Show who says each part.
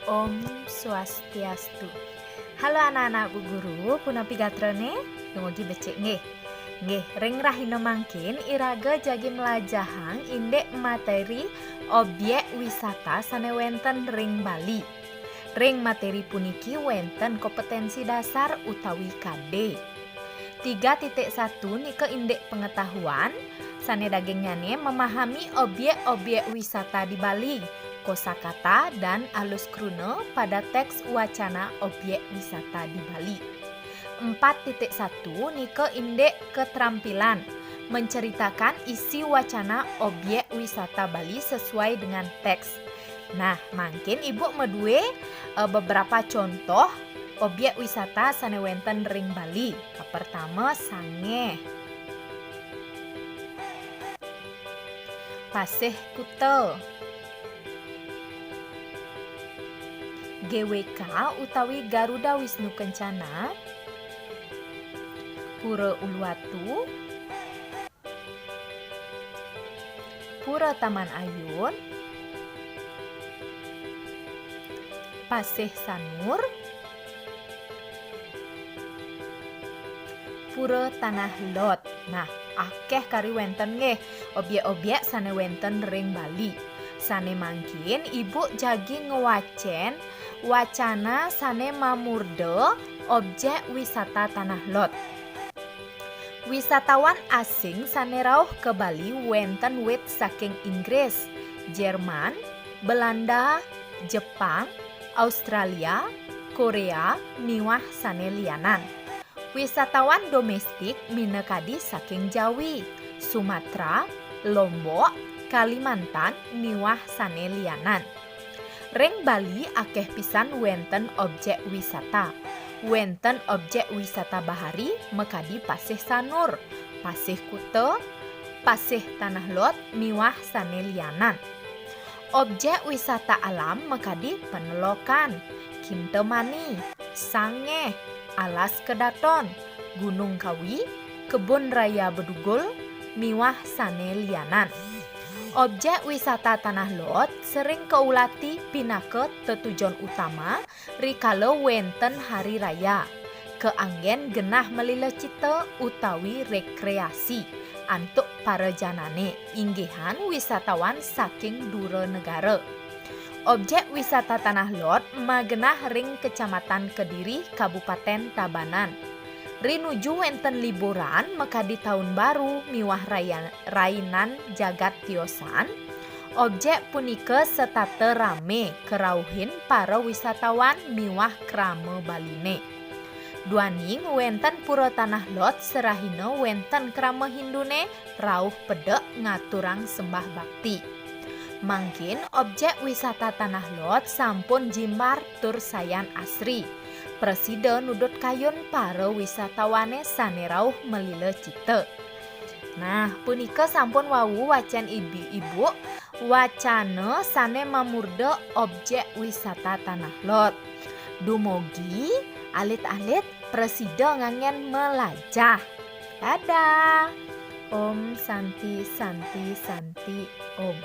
Speaker 1: Om Swastiastu. Halo anak-anak Bu Guru, punapi gatrone? Dumugi becek nggih. Nggih, ring rahina mangkin iraga jagi melajahang indek materi objek wisata sane wenten ring Bali. Ring materi puniki wenten kompetensi dasar utawi KD. 3.1 nike indek pengetahuan sane dagingnyane memahami objek-objek wisata di Bali, kosakata dan alus krune pada teks wacana objek wisata di Bali. 4.1 nike indek keterampilan menceritakan isi wacana objek wisata Bali sesuai dengan teks. Nah, mungkin ibu medue beberapa contoh objek wisata sane wenten ring Bali. Pertama Sange, Paseh Kute, GWK utawi Garuda Wisnu Kencana, Pura Uluwatu, Pura Taman Ayun, Paseh Sanur, Pura Tanah Lot. Nah, akeh kari wenten nggih objek-objek sane wenten ring Bali. Sane mangkin ibu jagi ngewacen wacana sane mamurde objek wisata Tanah Lot. Wisatawan asing sane rauh ke Bali wenten wit saking Inggris, Jerman, Belanda, Jepang, Australia, Korea, miwah sane lianan. Wisatawan domestik minekadi saking Jawi, Sumatera, Lombok, Kalimantan, miwah sane lianan. Ring Bali akeh pisan wenten objek wisata. Wenten objek wisata bahari mekadi Paseh Sanur, Paseh Kute, Paseh Tanah Lot, miwah sane lianan. Objek wisata alam mekadi Penelokan, Kintemani, Sange, Alas Kedaton, Gunung Kawi, Kebun Raya Bedugul, miwah sane lianan. Objek wisata Tanah Lot sering keulati pinake tetujuan utama rikala wenten hari raya. Keanggen genah melilecita utawi rekreasi antuk para janane inggihan wisatawan saking dura negara. Objek wisata Tanah Lot magenah ring Kecamatan Kediri, Kabupaten Tabanan. Rinuju wenten liburan mekadi tahun baru miwah rainan jagat tiosan. Objek punika setate rame kerauhin para wisatawan miwah krame Baline. Duaning wenten Pura Tanah Lot serahina wenten krame Hindune rauh pedek ngaturang sembah bakti. Mangkin objek wisata Tanah Lot sampun jimbar tur sayan asri. Presiden nudut kayun para wisatawane sane rauh melile cite. Nah, punika sampun wawu wacan ibu-ibu wacana sane mamurde objek wisata Tanah Lot. Dumogi alit-alit presiden ngangen melajah. Dadah. Om Santi Santi Santi Om.